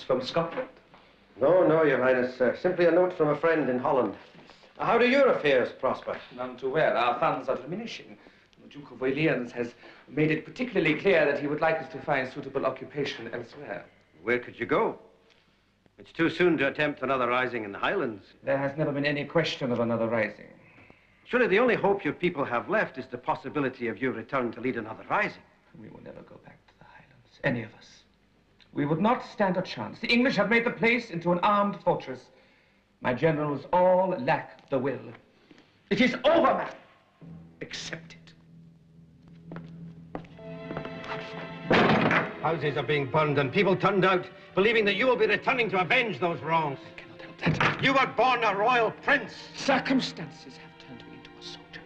From Scotland? No, Your Highness. Simply a note from a friend in Holland. How do your affairs prosper? None too well. Our funds are diminishing. The Duke of Orleans has made it particularly clear that he would like us to find suitable occupation elsewhere. Where could you go? It's too soon to attempt another rising in the Highlands. There has never been any question of another rising. Surely the only hope your people have left is the possibility of your return to lead another rising. We will never go back to the Highlands, any of us. We would not stand a chance. The English have made the place into an armed fortress. My generals all lack the will. It is over, man. Accept it. Houses are being burned and people turned out, believing that you will be returning to avenge those wrongs. I cannot help that. You were born a royal prince. Circumstances have turned me into a soldier.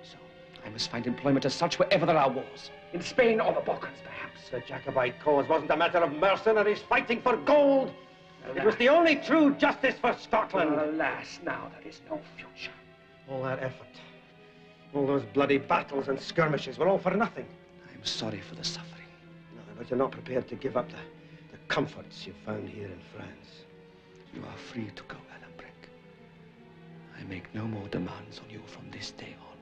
So I must find employment as such wherever there are wars. In Spain or the Balkans, perhaps. The Jacobite cause wasn't a matter of mercenaries fighting for gold. Alas. It was the only true justice for Scotland. Alas, now there is no future. All that effort, all those bloody battles and skirmishes were all for nothing. I'm sorry for the suffering. No, but you're not prepared to give up the comforts you found here in France. You are free to go, Alambrec. I make no more demands on you from this day on.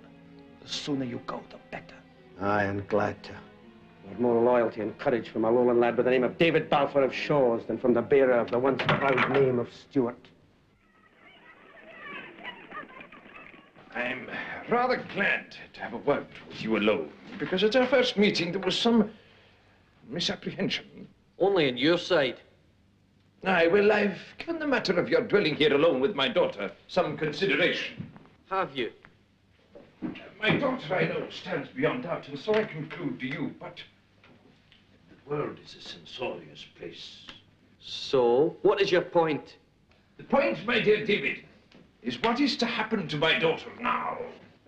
The sooner you go, the better. I am glad to. I've more loyalty and courage from a lowland lad by the name of David Balfour of Shaws than from the bearer of the once proud name of Stuart. I'm rather glad to have a word with you alone, because at our first meeting there was some misapprehension. Only on your side. Aye, well, I've given the matter of your dwelling here alone with my daughter some consideration. Have you? My daughter, I know, stands beyond doubt, and so I conclude to you, but the world is a censorious place. So, what is your point? The point, my dear David, is what is to happen to my daughter now.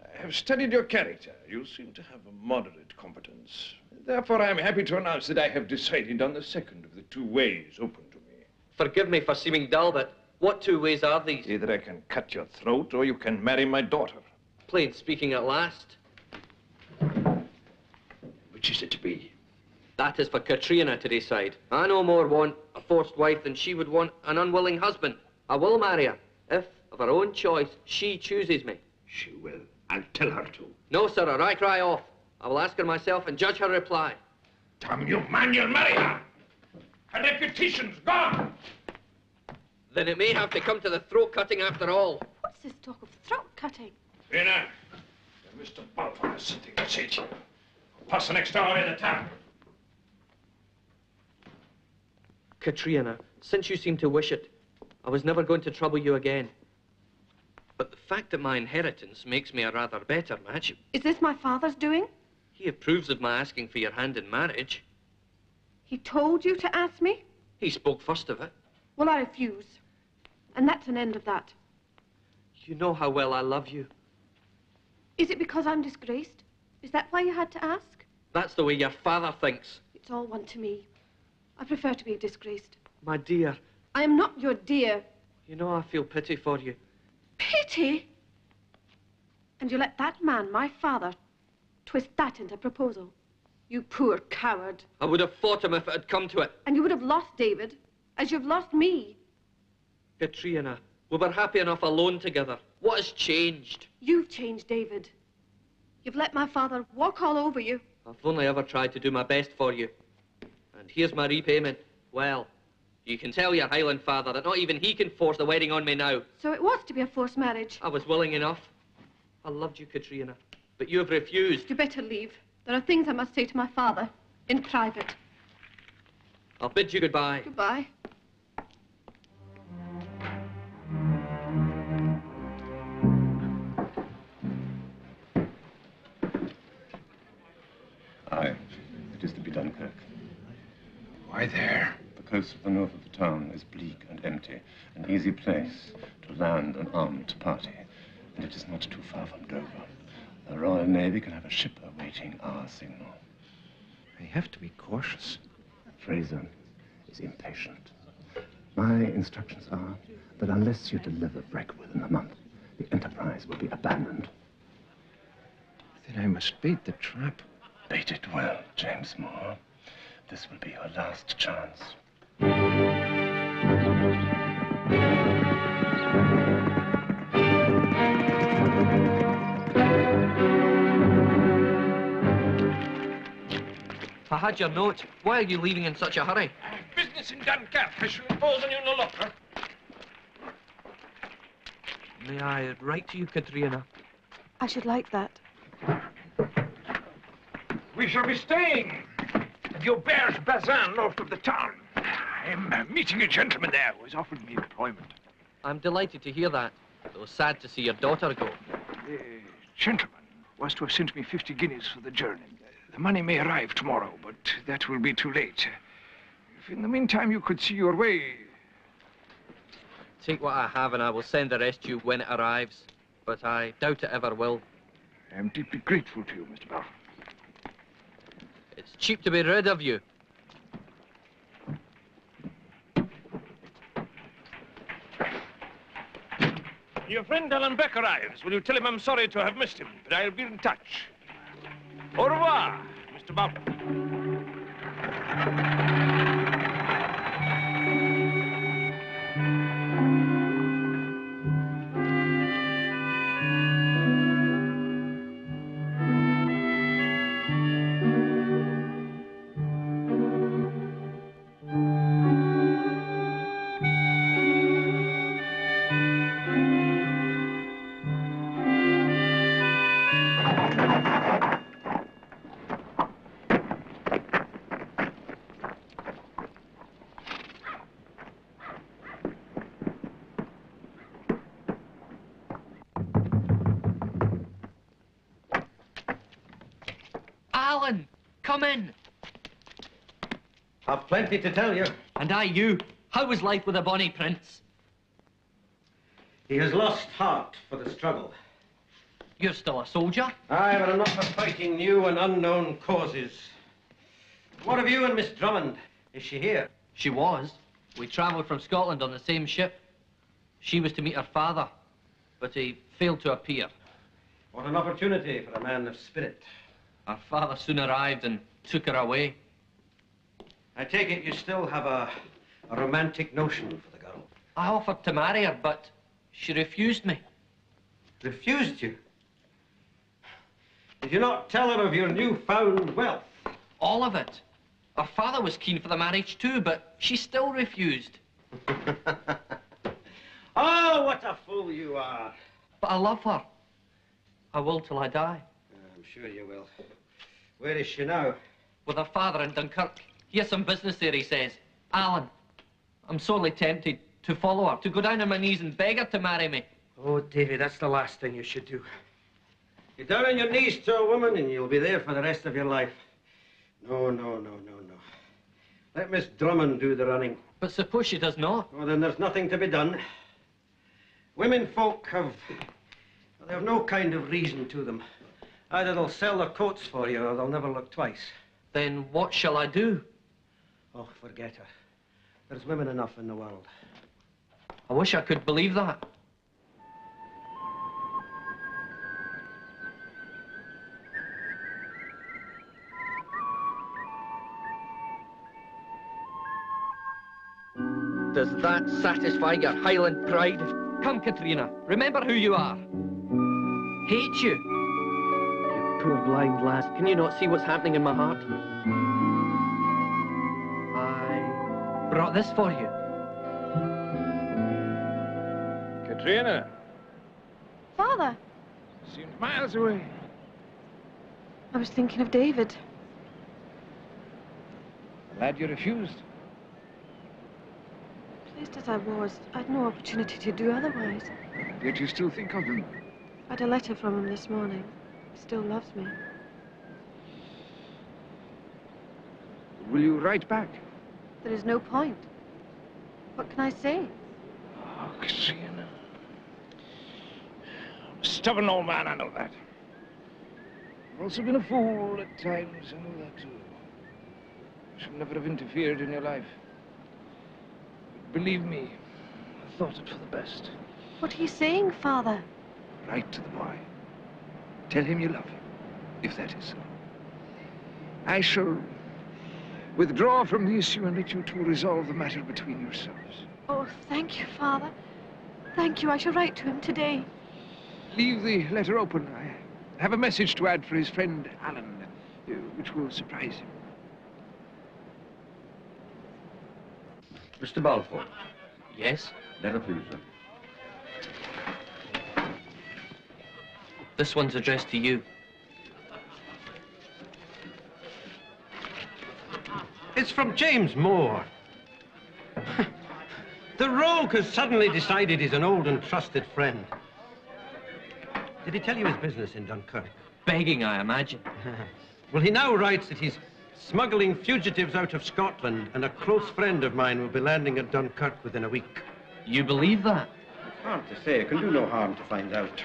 I have studied your character. You seem to have a moderate competence. Therefore, I am happy to announce that I have decided on the second of the two ways open to me. Forgive me for seeming dull, but what two ways are these? Either I can cut your throat, or you can marry my daughter. Plain speaking at last. Which is it to be? That is for Katrina to decide. I no more want a forced wife than she would want an unwilling husband. I will marry her, if, of her own choice, she chooses me. She will. I'll tell her to. No, sir, or I cry off. I will ask her myself and judge her reply. Damn you, man, you'll marry her! Her reputation's gone! Then it may have to come to the throat-cutting after all. What's this talk of throat-cutting? Rena, Mr. Balfour has something to say to you. Pass the next hour in the town. Katrina, since you seem to wish it, I was never going to trouble you again. But the fact that my inheritance makes me a rather better match. Is this my father's doing? He approves of my asking for your hand in marriage. He told you to ask me? He spoke first of it. Well, I refuse. And that's an end of that. You know how well I love you. Is it because I'm disgraced? Is that why you had to ask? That's the way your father thinks. It's all one to me. I prefer to be disgraced. My dear. I am not your dear. You know I feel pity for you. Pity? And you let that man, my father, twist that into a proposal. You poor coward. I would have fought him if it had come to it. And you would have lost David, as you've lost me. Katrina, we were happy enough alone together. What has changed? You've changed, David. You've let my father walk all over you. I've only ever tried to do my best for you. And here's my repayment. Well, you can tell your Highland father that not even he can force the wedding on me now. So it was to be a forced marriage? I was willing enough. I loved you, Katrina, but you have refused. You better leave. There are things I must say to my father, in private. I'll bid you goodbye. Goodbye. Aye, it is to be Dunkirk. Why there? The coast of the north of the town is bleak and empty, an easy place to land an armed party. And it is not too far from Dover. The Royal Navy can have a ship awaiting our signal. I have to be cautious. Fraser is impatient. My instructions are that unless you deliver Breck within a month, the enterprise will be abandoned. Then I must bait the trap. Bait it well, James Moore. This will be your last chance. I had your note. Why are you leaving in such a hurry? Business in Dunkirk. I shall impose on you no longer. May I write to you, Katrina? I should like that. We shall be staying at the Auberge Bazin, north of the town. I'm meeting a gentleman there who has offered me employment. I'm delighted to hear that, though sad to see your daughter go. The gentleman was to have sent me 50 guineas for the journey. The money may arrive tomorrow, but that will be too late. If in the meantime you could see your way... Take what I have and I will send the rest to you when it arrives. But I doubt it ever will. I am deeply grateful to you, Mr. Balfour. It's cheap to be rid of you. Your friend Alan Beck arrives. Will you tell him I'm sorry to have missed him, but I'll be in touch. Au revoir, Mr. Balfour. Alan, come in. I've plenty to tell you. And I you. How was life with the bonny prince? He has lost heart for the struggle. You're still a soldier? Aye, but I'm not for fighting new and unknown causes. What of you and Miss Drummond? Is she here? She was. We travelled from Scotland on the same ship. She was to meet her father, but he failed to appear. What an opportunity for a man of spirit. Her father soon arrived and took her away. I take it you still have a romantic notion for the girl. I offered to marry her, but she refused me. Refused you? Did you not tell her of your newfound wealth? All of it. Her father was keen for the marriage too, but she still refused. Oh, what a fool you are. But I love her. I will till I die. I'm sure you will. Where is she now? With her father in Dunkirk. He has some business there, he says. Alan, I'm sorely tempted to follow her, to go down on my knees and beg her to marry me. Oh, Davy, that's the last thing you should do. Get down on your knees to a woman and you'll be there for the rest of your life. No, no, no, no, no. Let Miss Drummond do the running. But suppose she does not? Oh, then there's nothing to be done. Women folk they have no kind of reason to them. Either they'll sell their coats for you or they'll never look twice. Then what shall I do? Oh, forget her. There's women enough in the world. I wish I could believe that. Does that satisfy your Highland pride? Come, Katrina, remember who you are. Hate you. You poor blind lass. Can you not see what's happening in my heart? brought this for you. Katrina, Father, seemed miles away. I was thinking of David. Glad you refused. Placed as I was, I'd no opportunity to do otherwise. Yet you still think of him. I had a letter from him this morning. He still loves me. Will you write back? There is no point. What can I say? Oh, Katrina. I'm a stubborn old man, I know that. I've also been a fool at times, I know that too. I should never have interfered in your life. But believe me, I thought it for the best. What are you saying, Father? Write to the boy. Tell him you love him, if that is so. I shall withdraw from the issue and let you two resolve the matter between yourselves. Oh, thank you, Father. Thank you. I shall write to him today. Leave the letter open. I have a message to add for his friend Alan, which will surprise him. Mr. Balfour. Yes? Letter, please, sir. This one's addressed to you. It's from James Moore. The rogue has suddenly decided he's an old and trusted friend. Did he tell you his business in Dunkirk? Begging, I imagine. Well, he now writes that he's smuggling fugitives out of Scotland, and a close friend of mine will be landing at Dunkirk within a week. You believe that? Hard to say. It can do no harm to find out.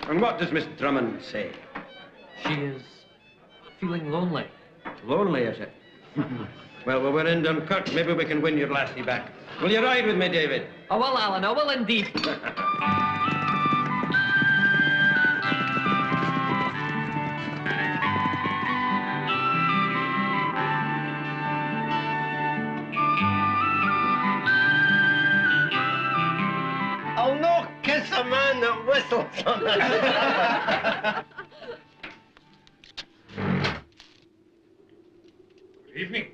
And what does Miss Drummond say? She is feeling lonely. Lonely, is it? Well, when we're in Dunkirk, maybe we can win your lassie back. Will you ride with me, David? I will, Alan, I will indeed. I'll no kiss a man that whistles on it. Good evening.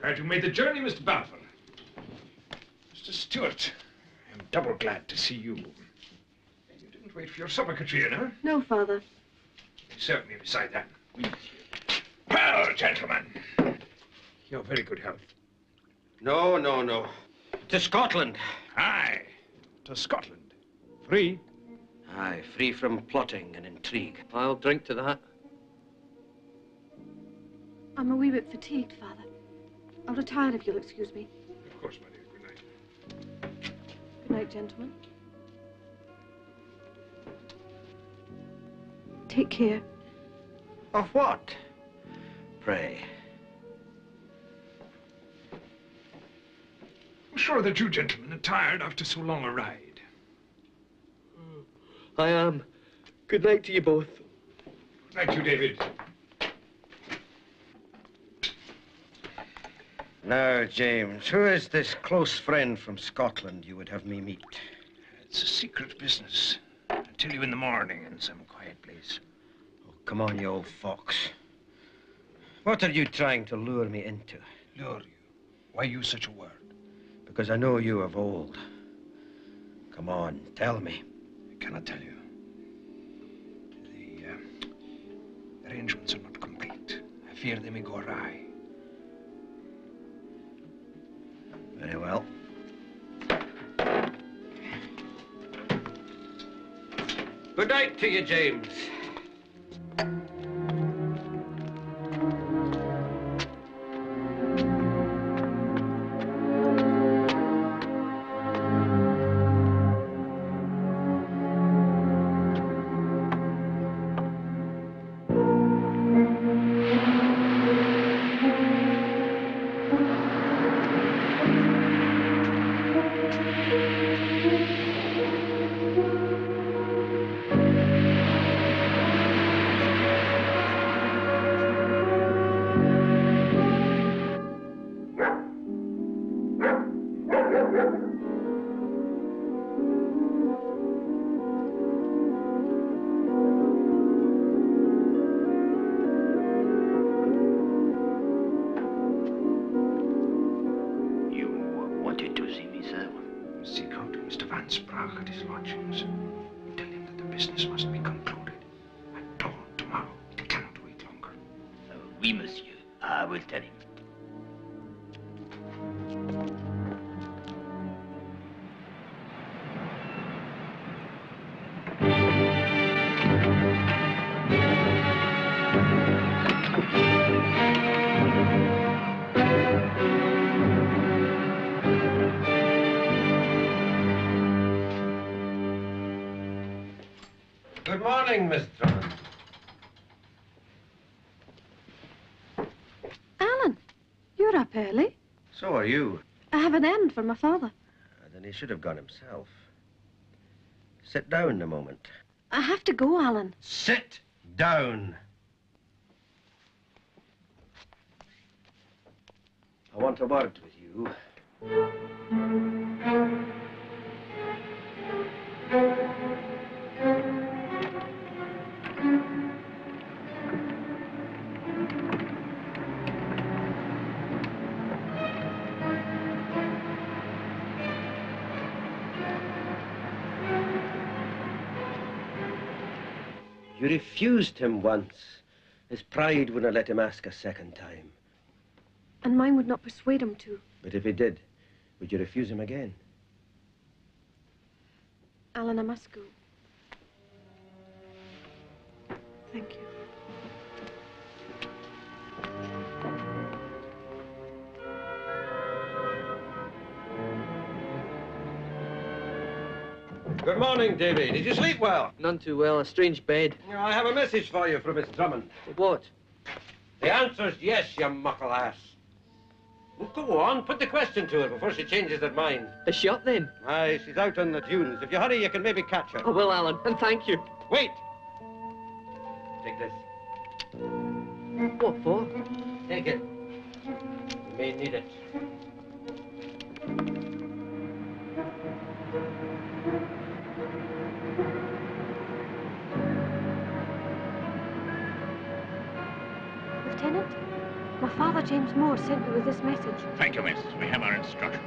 Glad you made the journey, Mr. Balfour. Mr. Stewart, I'm double glad to see you. You didn't wait for your supper, Katrina. No, Father. Serve me beside that. Well, gentlemen, your very good health. No, no, no. To Scotland. Aye, to Scotland. Free. Aye, free from plotting and intrigue. I'll drink to that. I'm a wee bit fatigued, Father. I'll retire if you'll excuse me. Of course, my dear. Good night. Good night, gentlemen. Take care. Of what? Pray. I'm sure that you gentlemen are tired after so long a ride. I am. Good night to you both. Good night, you, David. Now, James, who is this close friend from Scotland you would have me meet? It's a secret business. I'll tell you in the morning in some quiet place. Oh, come on, you old fox. What are you trying to lure me into? Lure you? Why use such a word? Because I know you of old. Come on, tell me. I cannot tell you. The arrangements are not complete. I fear they may go awry. Very well. Good night to you, James. Thank you. Oui, monsieur. I will tell him. Good morning, Miss Drummond. Alan, you're up early. So are you. I have an errand for my father. Then he should have gone himself. Sit down a moment. I have to go, Alan. Sit down. I want a word with you. You refused him once. His pride wouldn't let him ask a second time. And mine would not persuade him to. But if he did, would you refuse him again? Alan, I must go. Thank you. Good morning, Davy. Did you sleep well? None too well. A strange bed. I have a message for you from Miss Drummond. What? The answer's yes, you muckle ass. Well, go on, put the question to her before she changes her mind. Is she up then? Aye, she's out on the dunes. If you hurry, you can maybe catch her. I will, Alan, and thank you. Wait! Take this. What for? Take it. You may need it. Lieutenant, my father, James Moore, sent me with this message. Thank you, miss. We have our instructions.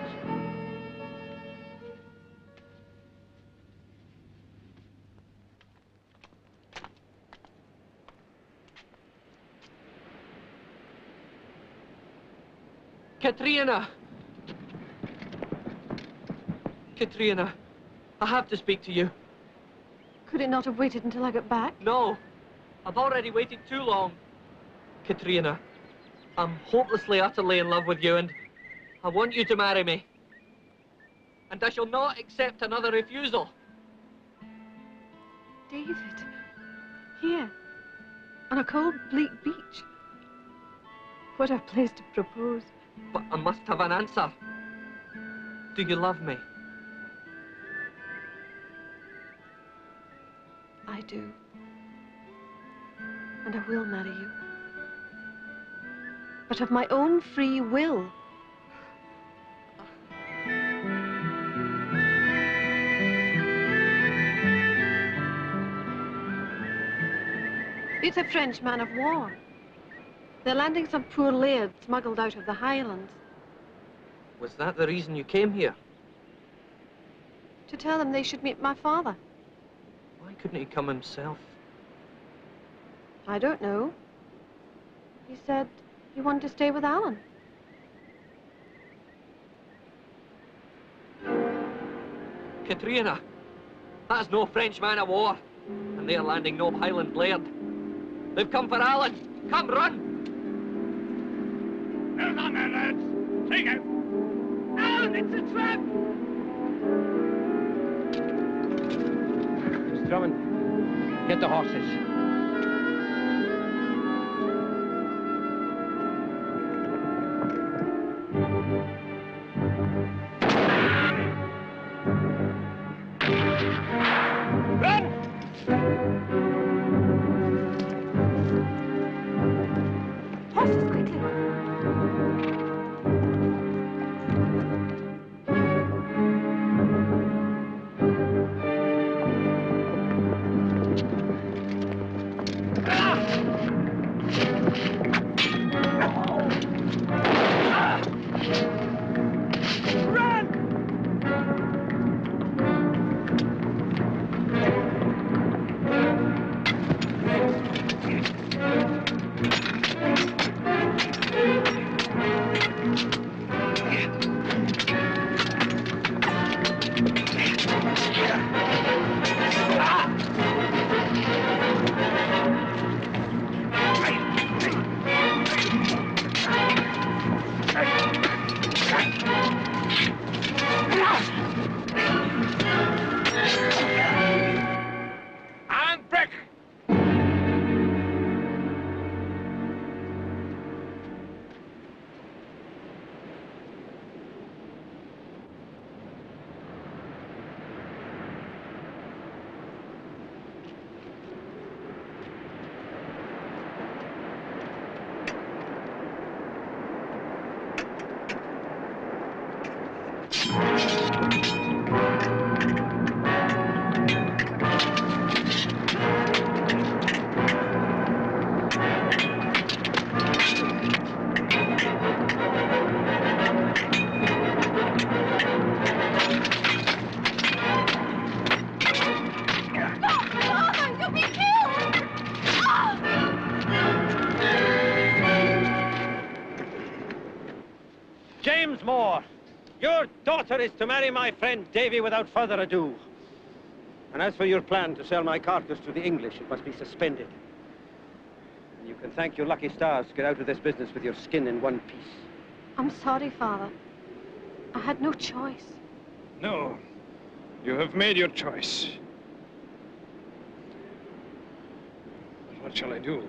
Katrina! Katrina, I have to speak to you. Could it not have waited until I got back? No, I've already waited too long. Katrina, I'm hopelessly, utterly in love with you, and I want you to marry me. And I shall not accept another refusal. David, here, on a cold, bleak beach. What a place to propose. But I must have an answer. Do you love me? I do. And I will marry you. But of my own free will. It's a French man of war. They're landing some poor laird smuggled out of the Highlands. Was that the reason you came here? To tell them they should meet my father. Why couldn't he come himself? I don't know. He said he wanted to stay with Alan. Katrina, that's no French man of war. And they're landing no Highland laird. They've come for Alan. Come, run! Hold on there, lads. Take out. Alan, it's a trap! Miss Drummond, get the horses. Horses, quickly! once more. Your daughter is to marry my friend Davy without further ado. And as for your plan to sell my carcass to the English, it must be suspended. And you can thank your lucky stars to get out of this business with your skin in one piece. I'm sorry, Father. I had no choice. No, you have made your choice. But what shall I do?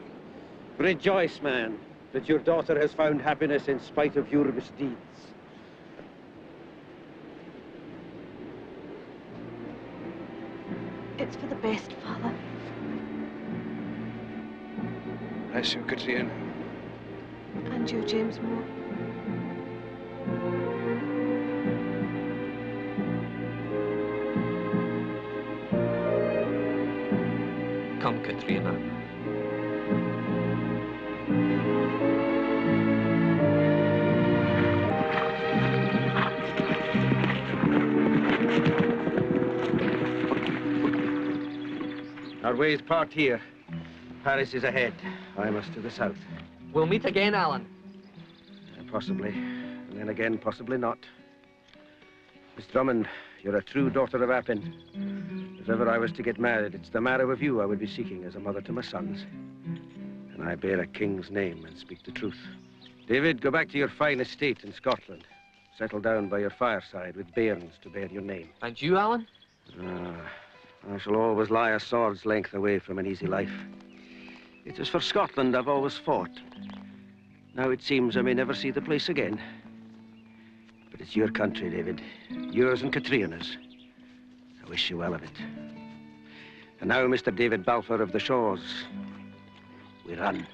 Rejoice, man, that your daughter has found happiness in spite of your misdeeds. It's for the best, Father. Bless you, Katrina. And you, James Moore. Come, Katrina. Our ways part here. Paris is ahead. I must to the south. We'll meet again, Alan. Possibly. And then again, possibly not. Miss Drummond, you're a true daughter of Appin. If ever I was to get married, it's the marrow of you I would be seeking as a mother to my sons. And I bear a king's name and speak the truth. David, go back to your fine estate in Scotland. Settle down by your fireside with bairns to bear your name. And you, Alan? I shall always lie a sword's length away from an easy life. It is for Scotland I've always fought. Now it seems I may never see the place again. But it's your country, David. Yours and Katrina's. I wish you well of it. And now, Mr. David Balfour of the Shores, we run.